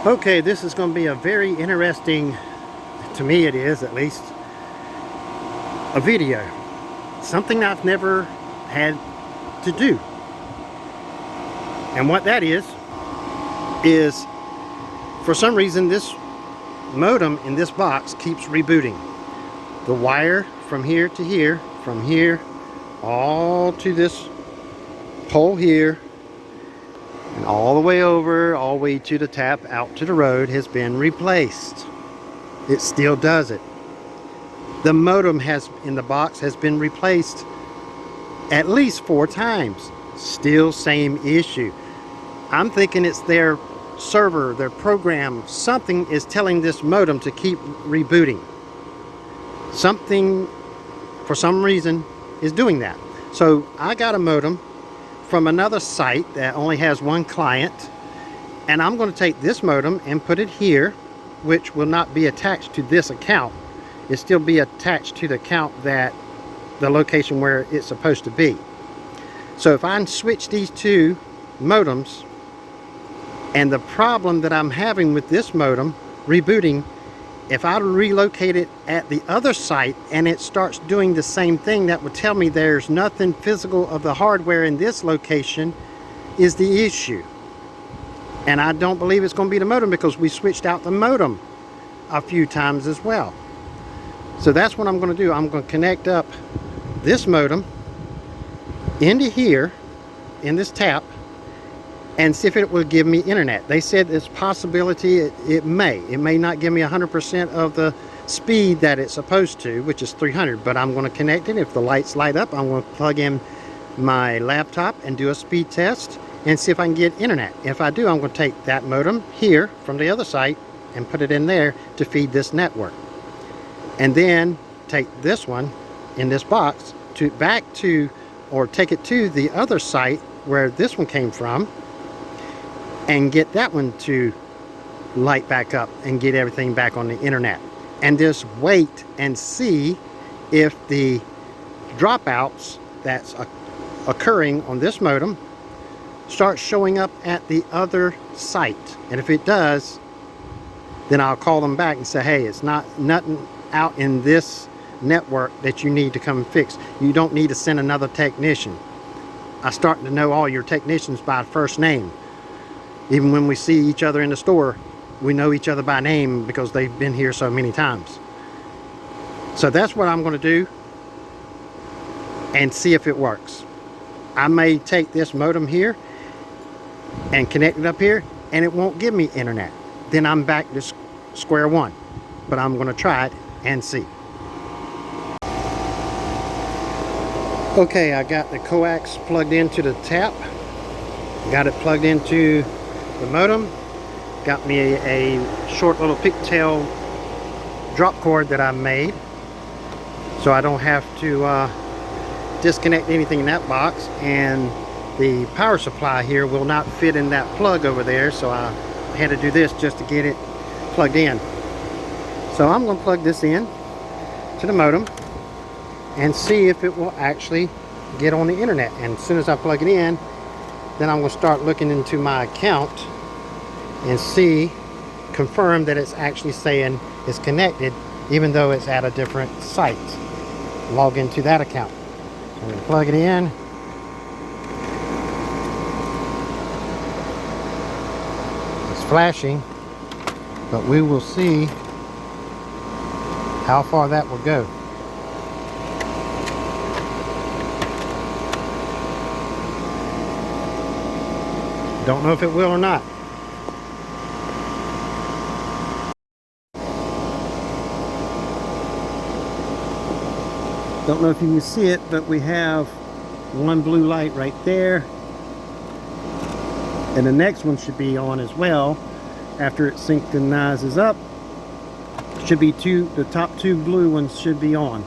Okay, this is going to be a very interesting, to me it is at least, a video. Something I've never had to do. And what that is for some reason this modem in this box keeps rebooting. The wire from here to here, from here all to this pole here, and all the way over, all the way to the tap out to the road has been replaced. It still does it. The modem in the box has been replaced at least 4 times. Still same issue. I'm thinking it's their server, their program, something is telling this modem to keep rebooting. Something, for some reason, is doing that. So I got a modem from another site that only has 1 client, and I'm going to take this modem and put it here, which will not be attached to this account. It'll still be attached to the account that the location where it's supposed to be. So if I switch these 2 modems, and the problem that I'm having with this modem rebooting, if I relocate it at the other site and it starts doing the same thing, that would tell me there's nothing physical of the hardware in this location is the issue. And I don't believe it's going to be the modem, because we switched out the modem a few times as well. So that's what I'm going to do. I'm going to connect up this modem into here in this tap and see if it will give me internet. They said it's possibility it may not give me 100% of the speed that it's supposed to, which is 300, but I'm going to connect it. If the lights light up, I'm going to plug in my laptop and do a speed test and see if I can get internet. If I do, I'm going to take that modem here from the other site and put it in there to feed this network, and then take this one in this box to take it to the other site where this one came from, and get that one to light back up and get everything back on the internet, and just wait and see if the dropouts that's occurring on this modem start showing up at the other site. And if it does, then I'll call them back and say, hey, it's nothing out in this network that you need to come and fix. You don't need to send another technician. I'm starting to know all your technicians by first name. Even when we see each other in the store, we know each other by name because they've been here so many times. So that's what I'm going to do and see if it works. I may take this modem here and connect it up here, and it won't give me internet. Then I'm back to square one. But I'm going to try it and see. Okay, I got the coax plugged into the tap. Got it plugged into the modem. Got me a short little pigtail drop cord that I made, so I don't have to disconnect anything in that box, and the power supply here will not fit in that plug over there, so I had to do this just to get it plugged in. So I'm going to plug this in to the modem and see if it will actually get on the internet. And as soon as I plug it in, then I'm going to start looking into my account and confirm that it's actually saying it's connected, even though it's at a different site. Log into that account. So I'm going to plug it in. It's flashing, but we will see how far that will go. Don't know if it will or not. Don't know if you can see it, but we have one blue light right there, and the next one should be on as well after it synchronizes up. Should be the top 2 blue ones should be on.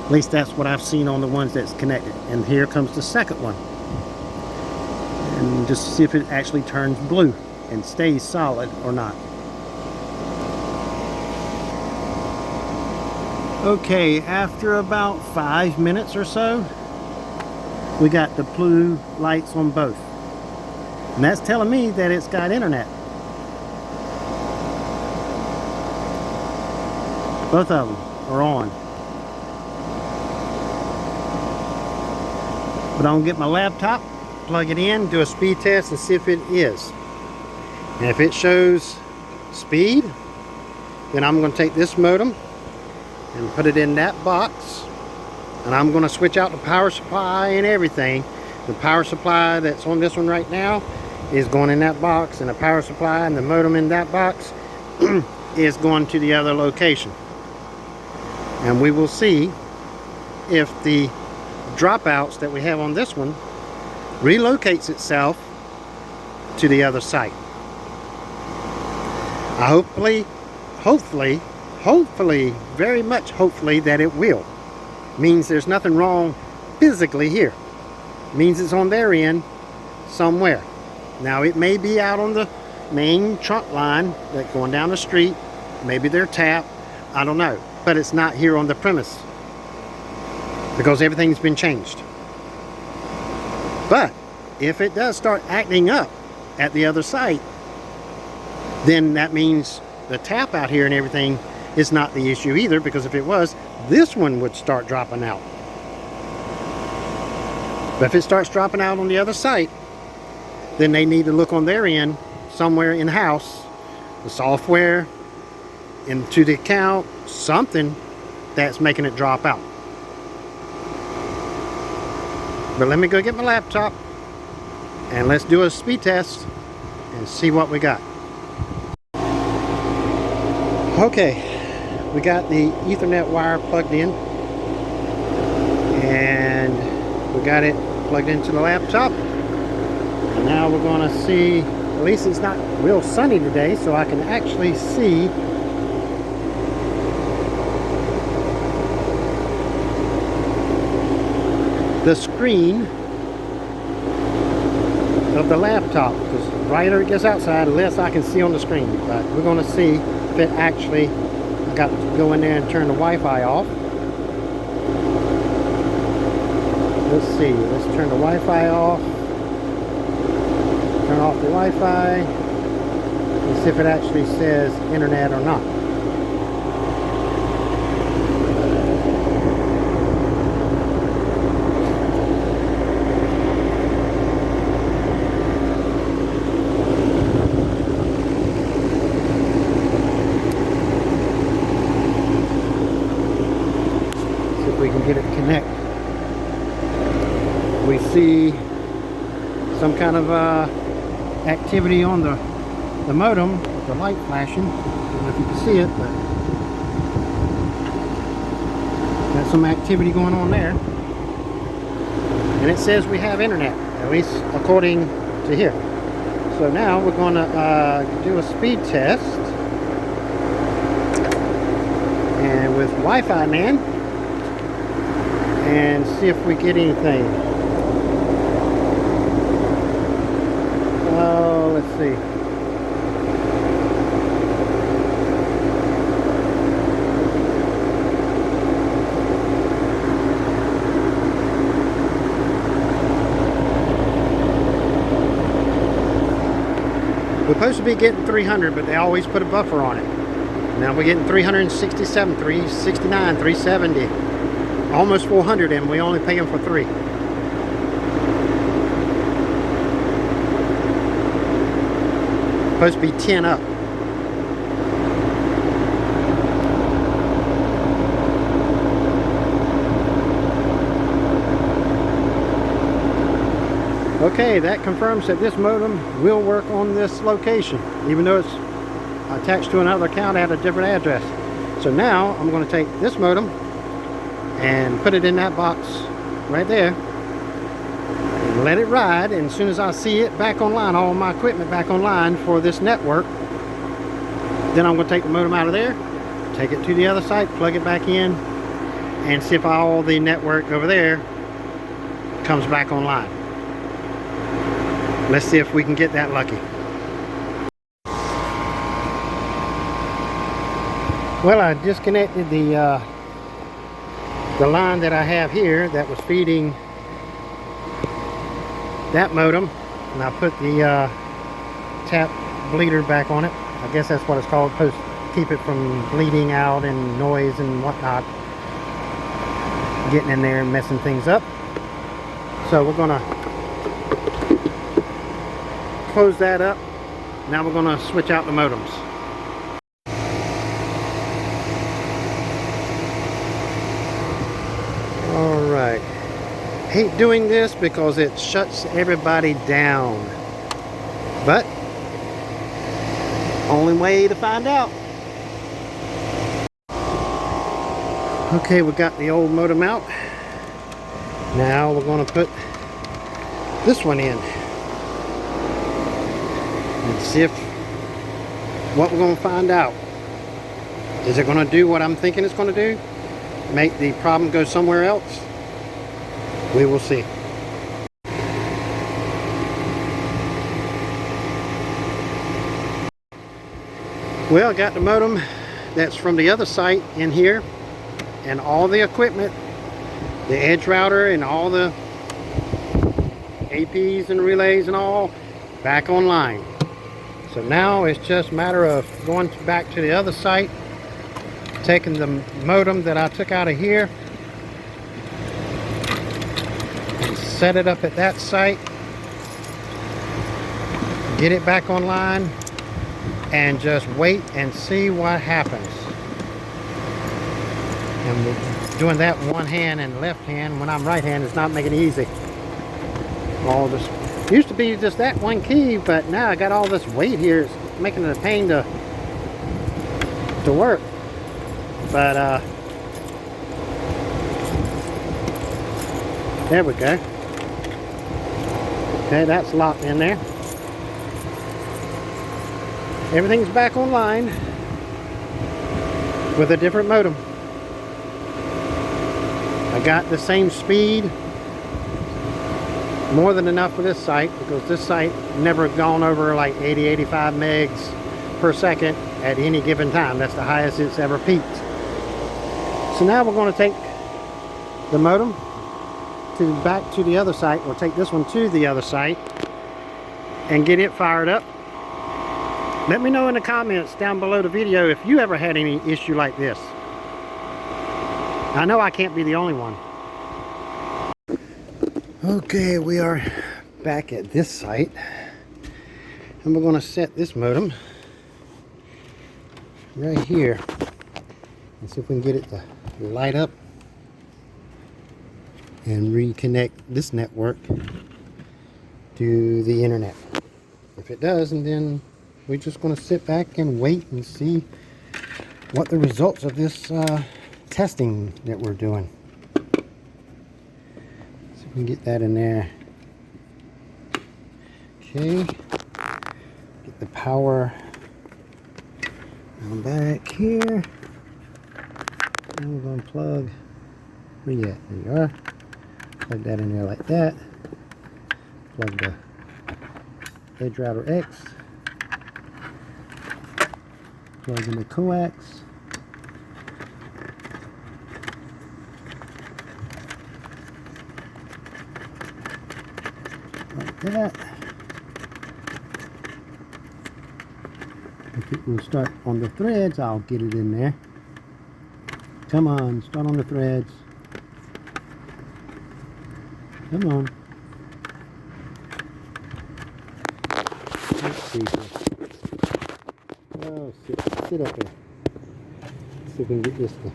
At least that's what I've seen on the ones that's connected. And here comes the second one. And just see if it actually turns blue and stays solid or not. Okay, after about 5 minutes or so, we got the blue lights on both. And that's telling me that it's got internet. Both of them are on. But I'm gonna get my laptop, plug it in, do a speed test and see if it is. And if it shows speed, then I'm gonna take this modem and put it in that box, and I'm gonna switch out the power supply and everything. The power supply that's on this one right now is going in that box, and the power supply and the modem in that box is going to the other location. And we will see if the dropouts that we have on this one relocates itself to the other site. I hopefully, very much hopefully that it will. Means there's nothing wrong physically here. Means it's on their end somewhere. Now it may be out on the main trunk line that's going down the street. Maybe they're tapped. I don't know. But it's not here on the premise, because everything's been changed. But if it does start acting up at the other site, then that means the tap out here and everything is not the issue either, because if it was, this one would start dropping out. But if it starts dropping out on the other site, then they need to look on their end somewhere in-house, the software, into the account, something that's making it drop out. But let me go get my laptop and let's do a speed test and see what we got. Okay, we got the Ethernet wire plugged in, and we got it plugged into the laptop. And now we're going to see, at least it's not real sunny today, so I can actually see the screen of the laptop, because the brighter it gets outside, the less I can see on the screen. But we're going to see if it actually, I got to go in there and turn the Wi-Fi off. Let's see, let's turn the Wi-Fi off, turn off the Wi-Fi, and see if it actually says internet or not. We can get it connected. We see some kind of activity on the modem with the light flashing. I don't know if you can see it, but got some activity going on there. And it says we have internet, at least according to here. So now we're going to do a speed test, and with Wi-Fi Man, and see if we get anything. Oh, let's see. We're supposed to be getting 300, but they always put a buffer on it. Now we're getting 367, 369, 370. Almost 400, and we only pay them for 3. Supposed to be 10 up. Okay, that confirms that this modem will work on this location, even though it's attached to another account at a different address. So now I'm going to take this modem and put it in that box right there and let it ride, and as soon as I see it back online, all my equipment back online for this network, then I'm going to take the modem out of there, take it to the other site, plug it back in, and see if all the network over there comes back online. Let's see if we can get that lucky. Well, I disconnected the line that I have here that was feeding that modem, and I put the tap bleeder back on it. I guess that's what it's called, post keep it from bleeding out and noise and whatnot getting in there and messing things up. So we're gonna close that up. Now we're gonna switch out the modems. All right. Hate doing this because it shuts everybody down, but only way to find out. Okay, we got the old modem out. Now we're going to put this one in and see if what we're going to find out. Is it going to do what I'm thinking it's going to do? Make the problem go somewhere else? We will see. Well, I got the modem that's from the other site in here, and all the equipment, the edge router and all the APs and relays and all back online. So now it's just a matter of going back to the other site, taking the modem that I took out of here and set it up at that site, get it back online, and just wait and see what happens. And we're doing that one hand and left hand. When I'm right hand, it's not making it easy. All this used to be just that one key, but now I got all this weight here. It's making it a pain to work. But there we go. Okay, that's locked in there. Everything's back online with a different modem. I got the same speed, more than enough for this site, because this site never gone over like 80-85 megs per second at any given time. That's the highest it's ever peaked. So now we're going to take the modem back to the other site, or take this one to the other site and get it fired up. Let me know in the comments down below the video if you ever had any issue like this. I know I can't be the only one. Okay, we are back at this site, and we're going to set this modem right here and see if we can get it to light up and reconnect this network to the internet. If it does, and then we're just going to sit back and wait and see what the results of this testing that we're doing. See if we can get that in there. Okay, get the power on back here, and we're going to plug, where you at? There you are. Plug that in there like that. Plug the edge router X, plug in the coax, like that. If it will start on the threads, I'll get it in there. Come on, start on the threads. Come on. Let's see here. Oh, sit up there. Let's see if we can get this to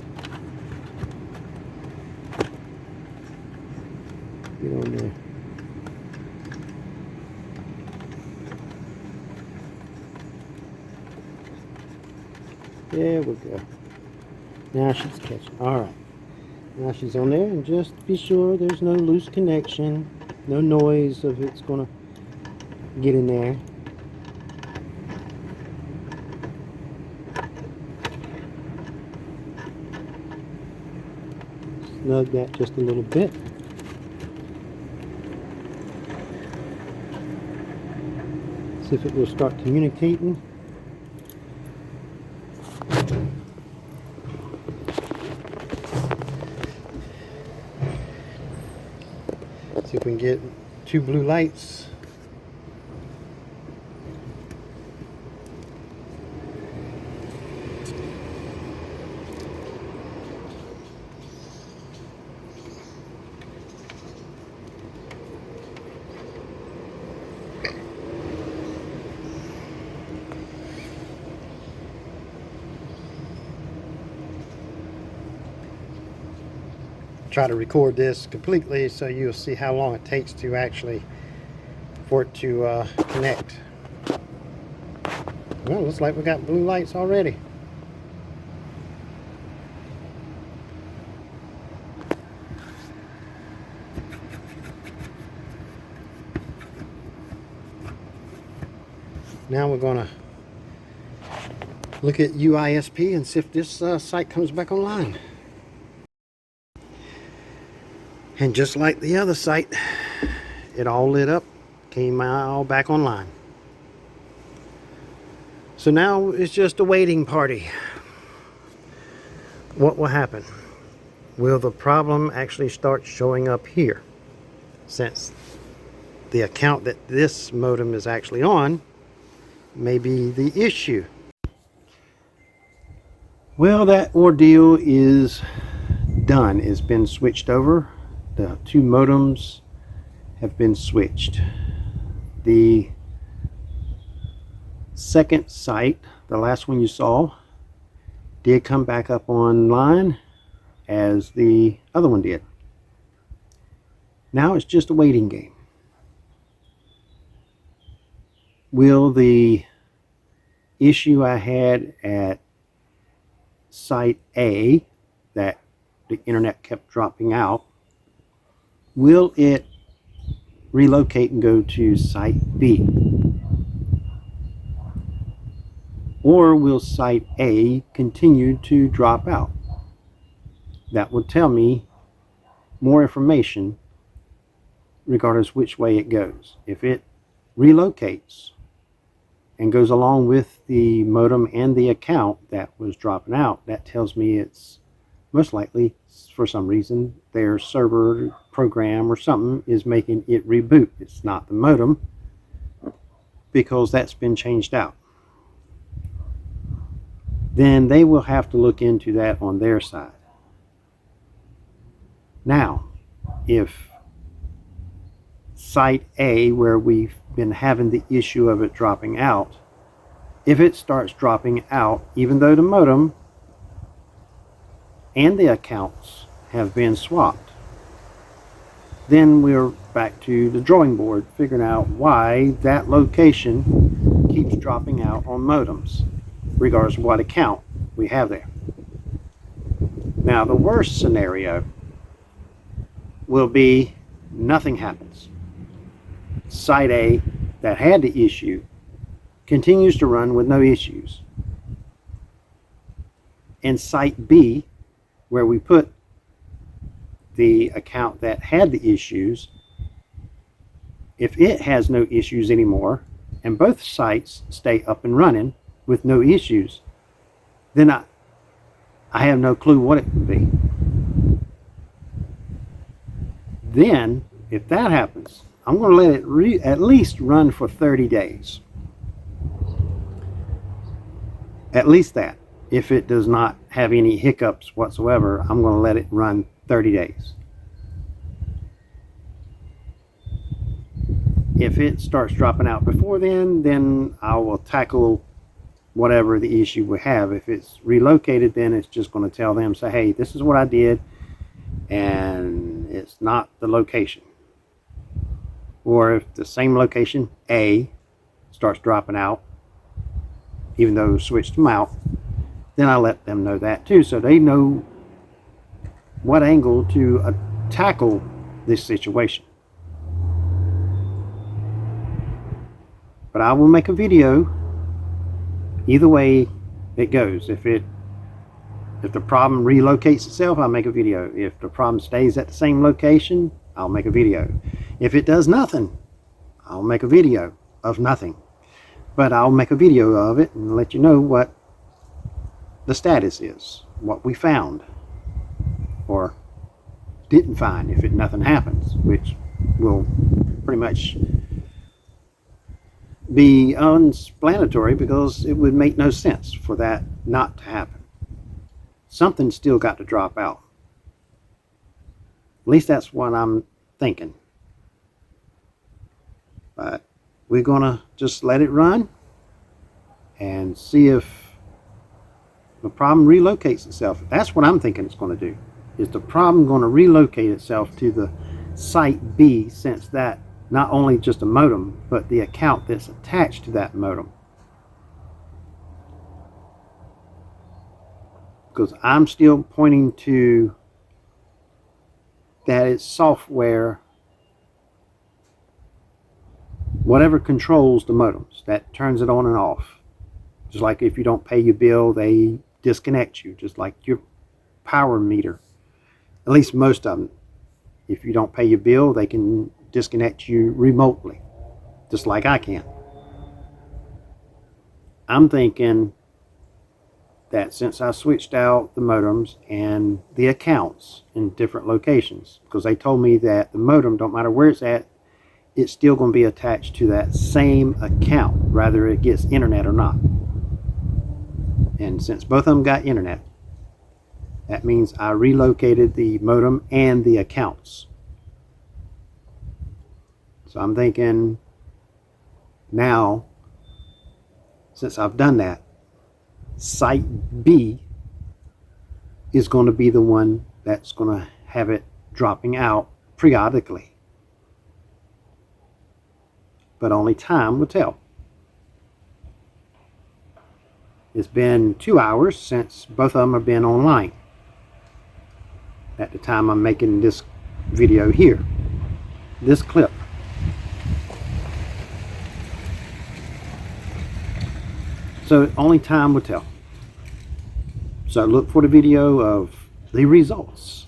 get on there. There we go. Now she's catching. Alright. Now she's on there, and just be sure there's no loose connection, no noise of it's going to get in there. Snug that just a little bit. See if it will start communicating. See if we can get two blue lights. try to record this completely so you'll see how long it takes to actually for it to connect. Well, looks like we got blue lights already. Now we're going to look at WISP and see if this site comes back online. And just like the other site, it all lit up, came all back online. So now it's just a waiting party. What will happen? Will the problem actually start showing up here? Since the account that this modem is actually on may be the issue. Well, that ordeal is done. It's been switched over. The two modems have been switched. The second site, the last one you saw, did come back up online as the other one did. Now it's just a waiting game. Will the issue I had at site A, that the internet kept dropping out, will it relocate and go to site B? Or will site A continue to drop out? That will tell me more information regardless which way it goes. If it relocates and goes along with the modem and the account that was dropping out, that tells me it's most likely, for some reason, their server program or something is making it reboot. It's not the modem, because that's been changed out. Then they will have to look into that on their side. Now, if site A, where we've been having the issue of it dropping out, if it starts dropping out, even though the modem and the accounts have been swapped, then we're back to the drawing board, figuring out why that location keeps dropping out on modems, regardless of what account we have there. Now, the worst scenario will be nothing happens. Site A, that had the issue, continues to run with no issues. And site B, where we put the account that had the issues, if it has no issues anymore and both sites stay up and running with no issues, then I have no clue what it would be. Then, if that happens, I'm going to let it at least run for 30 days. At least that. If it does not have any hiccups whatsoever, I'm going to let it run 30 days. If it starts dropping out before then I will tackle whatever the issue we have. If it's relocated, then it's just going to tell them, say, hey, this is what I did, and it's not the location. Or if the same location, A, starts dropping out, even though we switched them out, then I let them know that too, so they know what angle to tackle this situation. But I will make a video either way it goes. If the problem relocates itself, I'll make a video. If the problem stays at the same location, I'll make a video. If it does nothing, I'll make a video of nothing. But I'll make a video of it and let you know what the status is, what we found or didn't find if nothing happens, which will pretty much be unexplanatory, because it would make no sense for that not to happen. Something's still got to drop out. At least that's what I'm thinking. But we're gonna just let it run and see if the problem relocates itself. That's what I'm thinking it's going to do. Is the problem going to relocate itself to the site B, since that not only just a modem, but the account that's attached to that modem? Because I'm still pointing to that it's software, whatever controls the modems, that turns it on and off. Just like if you don't pay your bill, they disconnect you, just like your power meter. At least most of them. If you don't pay your bill, they can disconnect you remotely, just like I can. I'm thinking that since I switched out the modems and the accounts in different locations, because they told me that the modem, don't matter where it's at, it's still going to be attached to that same account, whether it gets internet or not. And since both of them got internet, that means I relocated the modem and the accounts. So I'm thinking now, since I've done that, site B is going to be the one that's going to have it dropping out periodically. But only time will tell. It's been 2 hours since both of them have been online at the time I'm making this video here, this clip. So only time will tell. So look for the video of the results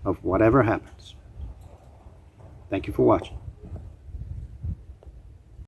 of whatever happens. Thank you for watching.